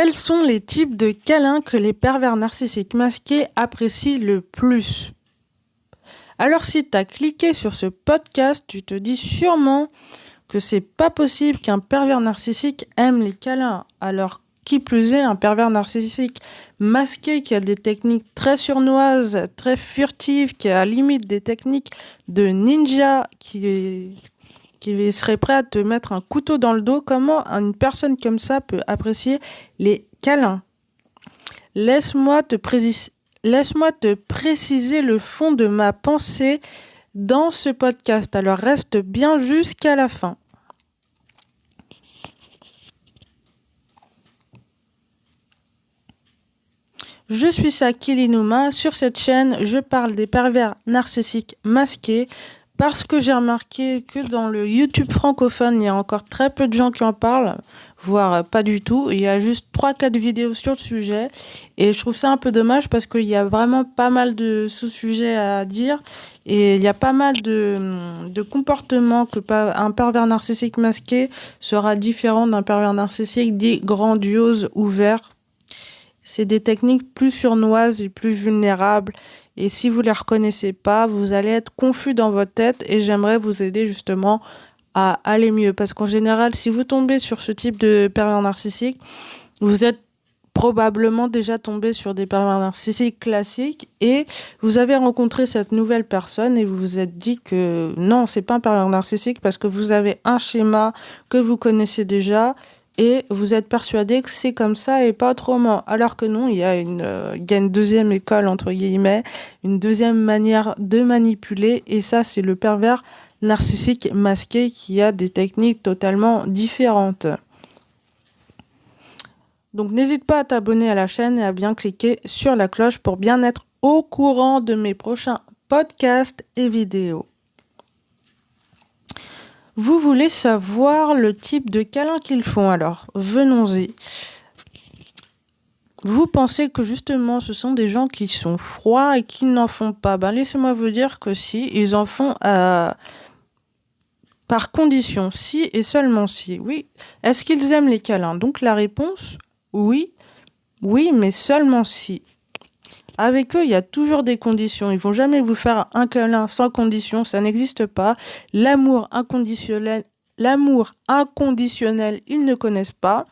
Quels sont les types de câlins que les pervers narcissiques masqués apprécient le plus? Alors si tu as cliqué sur ce podcast, tu te dis sûrement que c'est pas possible qu'un pervers narcissique aime les câlins. Alors qui plus est, un pervers narcissique masqué qui a des techniques très sournoises, très furtives, qui a à la limite des techniques de ninja, qui serait prêt à te mettre un couteau dans le dos. Comment une personne comme ça peut apprécier les câlins? Laisse-moi te préciser le fond de ma pensée dans ce podcast. Alors reste bien jusqu'à la fin. Je suis Saki Linuma. Sur cette chaîne, je parle des pervers narcissiques masqués parce que j'ai remarqué que dans le YouTube francophone, il y a encore très peu de gens qui en parlent, voire pas du tout. Il y a juste 3-4 vidéos sur le sujet et je trouve ça un peu dommage parce qu'il y a vraiment pas mal de sous-sujets à dire et il y a pas mal de comportements que un pervers narcissique masqué sera différent d'un pervers narcissique dit grandiose, ouvert. C'est des techniques plus sournoises et plus vulnérables. Et si vous ne les reconnaissez pas, vous allez être confus dans votre tête et j'aimerais vous aider justement à aller mieux. Parce qu'en général, si vous tombez sur ce type de pervers narcissique, vous êtes probablement déjà tombé sur des pervers narcissiques classiques et vous avez rencontré cette nouvelle personne et vous vous êtes dit que non, c'est pas un pervers narcissique parce que vous avez un schéma que vous connaissez déjà et vous êtes persuadé que c'est comme ça et pas autrement. Alors que non, il y a une deuxième école, entre guillemets, une deuxième manière de manipuler. Et ça, c'est le pervers narcissique masqué qui a des techniques totalement différentes. Donc n'hésite pas à t'abonner à la chaîne et à bien cliquer sur la cloche pour bien être au courant de mes prochains podcasts et vidéos. Vous voulez savoir le type de câlin qu'ils font, alors venons-y. Vous pensez que justement ce sont des gens qui sont froids et qui n'en font pas? Laissez-moi vous dire que si, ils en font par condition, si et seulement si. Oui. Est-ce qu'ils aiment les câlins? Donc la réponse, oui, mais seulement si. Avec eux, il y a toujours des conditions. Ils vont jamais vous faire un câlin sans condition, ça n'existe pas. L'amour inconditionnel, ils ne connaissent pas.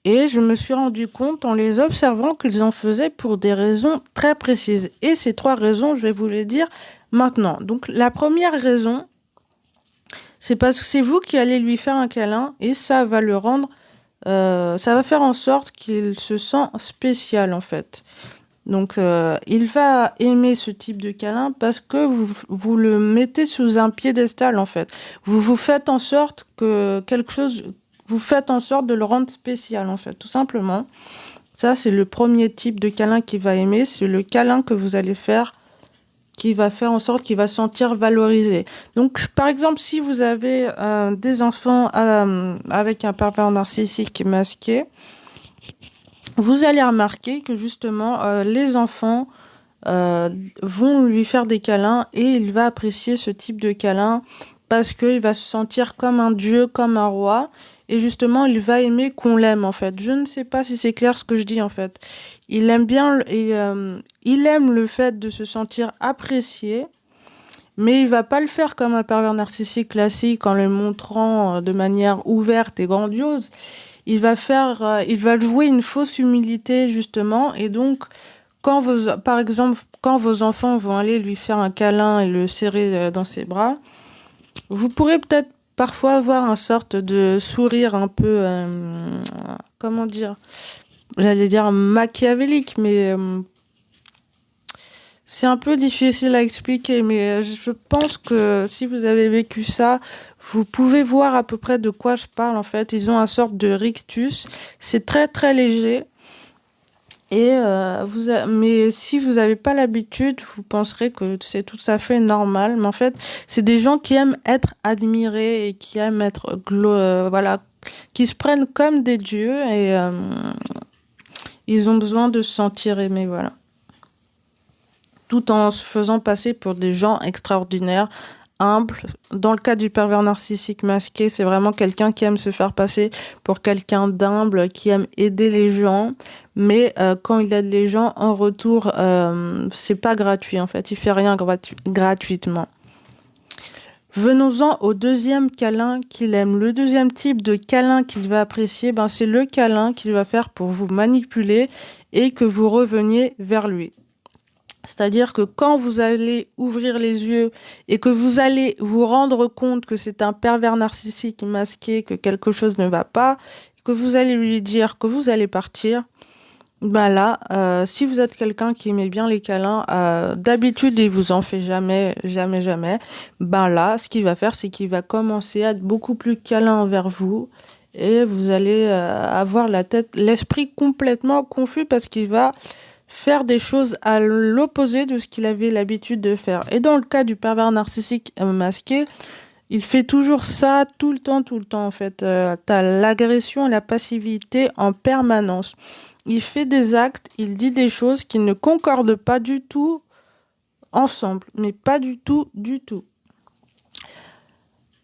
Et je me suis rendu compte en les observant qu'ils en faisaient pour des raisons très précises. Et ces 3 raisons, je vais vous les dire maintenant. Donc la première raison, c'est parce que c'est vous qui allez lui faire un câlin et ça va le rendre, ça va faire en sorte qu'il se sent spécial en fait. Donc, il va aimer ce type de câlin parce que vous le mettez sous un piédestal, en fait. Vous faites en sorte que vous faites en sorte de le rendre spécial, en fait, tout simplement. Ça, c'est le premier type de câlin qu'il va aimer. C'est le câlin que vous allez faire qui va faire en sorte qu'il va se sentir valorisé. Donc, par exemple, si vous avez des enfants avec un pervers narcissique masqué, vous allez remarquer que justement, les enfants vont lui faire des câlins et il va apprécier ce type de câlin parce qu'il va se sentir comme un dieu, comme un roi. Et justement, il va aimer qu'on l'aime, en fait. Je ne sais pas si c'est clair ce que je dis, en fait. Il aime bien, il aime le fait de se sentir apprécié, mais il va pas le faire comme un pervers narcissique classique en le montrant de manière ouverte et grandiose. Il va jouer une fausse humilité justement et donc par exemple quand vos enfants vont aller lui faire un câlin et le serrer dans ses bras, vous pourrez peut-être parfois avoir un sorte de sourire un peu comment dire, j'allais dire machiavélique, mais c'est un peu difficile à expliquer, mais je pense que si vous avez vécu ça, vous pouvez voir à peu près de quoi je parle en fait. Ils ont un sorte de rictus, c'est très très léger. Et mais si vous n'avez pas l'habitude, vous penserez que c'est tout à fait normal. Mais en fait, c'est des gens qui aiment être admirés et qui aiment être voilà, qui se prennent comme des dieux et ils ont besoin de se sentir aimés, voilà. Tout en se faisant passer pour des gens extraordinaires, humble. Dans le cas du pervers narcissique masqué, c'est vraiment quelqu'un qui aime se faire passer pour quelqu'un d'humble, qui aime aider les gens. Mais quand il aide les gens, en retour, c'est pas gratuit en fait. Il fait rien gratuitement. Venons-en au deuxième câlin qu'il aime. Le deuxième type de câlin qu'il va apprécier, ben, c'est le câlin qu'il va faire pour vous manipuler et que vous reveniez vers lui. C'est-à-dire que quand vous allez ouvrir les yeux et que vous allez vous rendre compte que c'est un pervers narcissique masqué, que quelque chose ne va pas, que vous allez lui dire que vous allez partir, ben là, si vous êtes quelqu'un qui aimait bien les câlins, d'habitude il vous en fait jamais, jamais, jamais. Ben là, ce qu'il va faire, c'est qu'il va commencer à être beaucoup plus câlin envers vous et vous allez avoir l'esprit complètement confus parce qu'il va faire des choses à l'opposé de ce qu'il avait l'habitude de faire. Et dans le cas du pervers narcissique masqué, il fait toujours ça tout le temps en fait. T'as l'agression et la passivité en permanence. Il fait des actes, il dit des choses qui ne concordent pas du tout ensemble, mais pas du tout, du tout.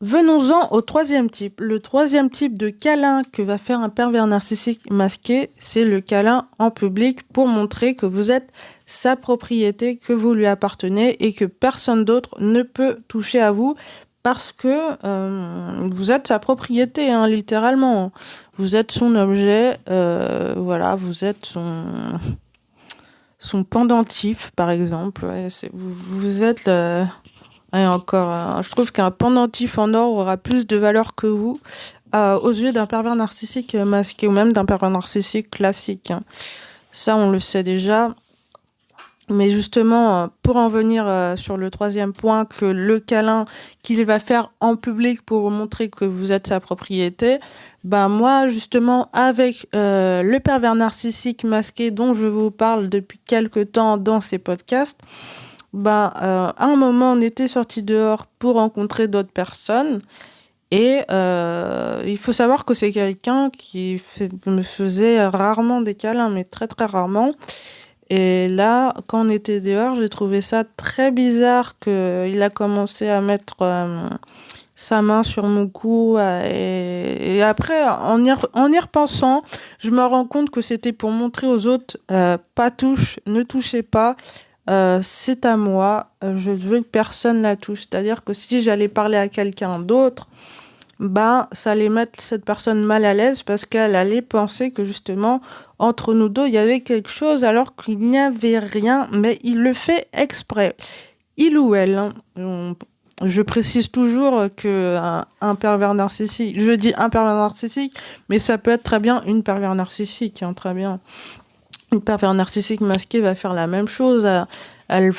Venons-en au troisième type. Le troisième type de câlin que va faire un pervers narcissique masqué, c'est le câlin en public pour montrer que vous êtes sa propriété, que vous lui appartenez et que personne d'autre ne peut toucher à vous parce que vous êtes sa propriété, hein, littéralement. Vous êtes son objet, voilà, vous êtes son pendentif, par exemple. Ouais, vous êtes le... Et encore, je trouve qu'un pendentif en or aura plus de valeur que vous aux yeux d'un pervers narcissique masqué ou même d'un pervers narcissique classique, hein. Ça, on le sait déjà. Mais justement, pour en venir sur le troisième point, que le câlin qu'il va faire en public pour vous montrer que vous êtes sa propriété, ben moi, justement, avec le pervers narcissique masqué dont je vous parle depuis quelques temps dans ces podcasts, à un moment, on était sortis dehors pour rencontrer d'autres personnes. Et il faut savoir que c'est quelqu'un qui me faisait rarement des câlins, mais très très rarement. Et là, quand on était dehors, j'ai trouvé ça très bizarre qu'il a commencé à mettre sa main sur mon cou. Et après, en y repensant, je me rends compte que c'était pour montrer aux autres, pas touche, ne touchez pas. C'est à moi, je veux que personne la touche. C'est-à-dire que si j'allais parler à quelqu'un d'autre, ça allait mettre cette personne mal à l'aise parce qu'elle allait penser que justement, entre nous deux, il y avait quelque chose alors qu'il n'y avait rien, mais il le fait exprès. Il ou elle, hein. Je précise toujours que un pervers narcissique, je dis un pervers narcissique, mais ça peut être très bien une pervers narcissique, hein, très bien. Une pervers narcissique masquée va faire la même chose. Elle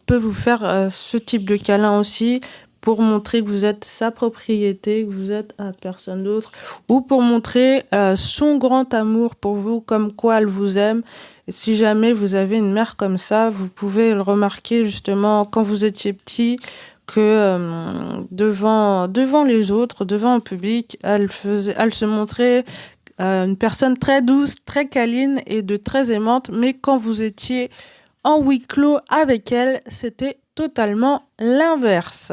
peut vous faire ce type de câlin aussi pour montrer que vous êtes sa propriété, que vous êtes à personne d'autre, ou pour montrer son grand amour pour vous, comme quoi elle vous aime. Et si jamais vous avez une mère comme ça, vous pouvez le remarquer justement quand vous étiez petit, que devant les autres, devant le public, elle se montrait une personne très douce, très câline et de très aimante, mais quand vous étiez en huis clos avec elle, c'était totalement l'inverse.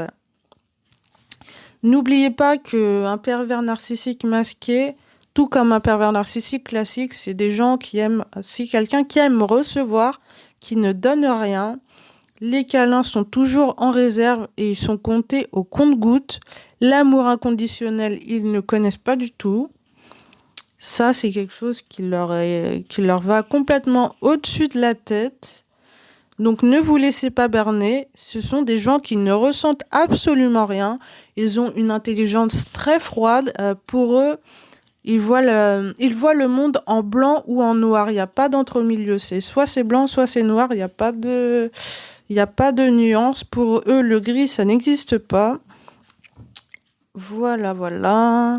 N'oubliez pas qu'un pervers narcissique masqué, tout comme un pervers narcissique classique, c'est des gens qui aiment, c'est quelqu'un qui aime recevoir, qui ne donne rien. Les câlins sont toujours en réserve et ils sont comptés au compte-gouttes. L'amour inconditionnel, ils ne connaissent pas du tout. Ça, c'est quelque chose qui leur va complètement au-dessus de la tête. Donc, ne vous laissez pas berner. Ce sont des gens qui ne ressentent absolument rien. Ils ont une intelligence très froide. Pour eux, ils voient le monde en blanc ou en noir. Il n'y a pas d'entre-milieu. Soit c'est blanc, soit c'est noir. Il n'y a pas de nuance. Pour eux, le gris, ça n'existe pas. Voilà.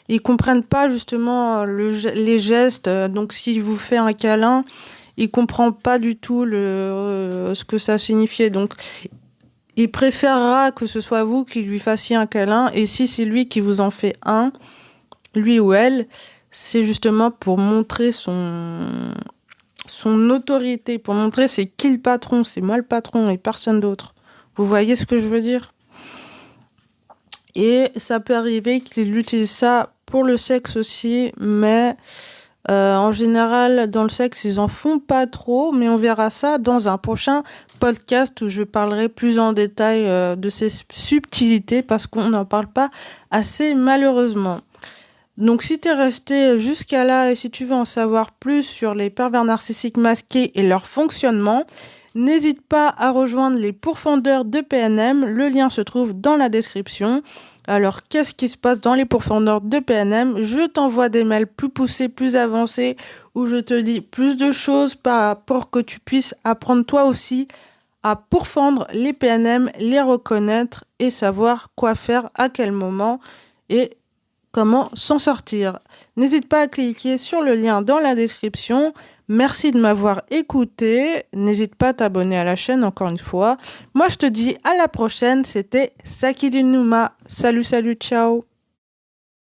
Ils comprennent pas justement les gestes. Donc, s'il vous fait un câlin, il comprend pas du tout ce que ça signifiait. Donc, il préférera que ce soit vous qui lui fassiez un câlin. Et si c'est lui qui vous en fait un, lui ou elle, c'est justement pour montrer son autorité, pour montrer c'est qui le patron, c'est moi le patron et personne d'autre. Vous voyez ce que je veux dire? Et ça peut arriver qu'il utilise ça pour le sexe aussi, mais en général, dans le sexe, ils en font pas trop, mais on verra ça dans un prochain podcast où je parlerai plus en détail de ces subtilités parce qu'on n'en parle pas assez malheureusement. Donc si tu es resté jusqu'à là et si tu veux en savoir plus sur les pervers narcissiques masqués et leur fonctionnement, n'hésite pas à rejoindre les pourfendeurs de PNM, le lien se trouve dans la description. Alors qu'est-ce qui se passe dans les pourfendeurs de PNM? Je t'envoie des mails plus poussés, plus avancés, où je te dis plus de choses pour que tu puisses apprendre toi aussi à pourfendre les PNM, les reconnaître et savoir quoi faire, à quel moment et comment s'en sortir. N'hésite pas à cliquer sur le lien dans la description. Merci de m'avoir écouté. N'hésite pas à t'abonner à la chaîne encore une fois. Moi, je te dis à la prochaine. C'était Saki Numa. Salut, salut, ciao.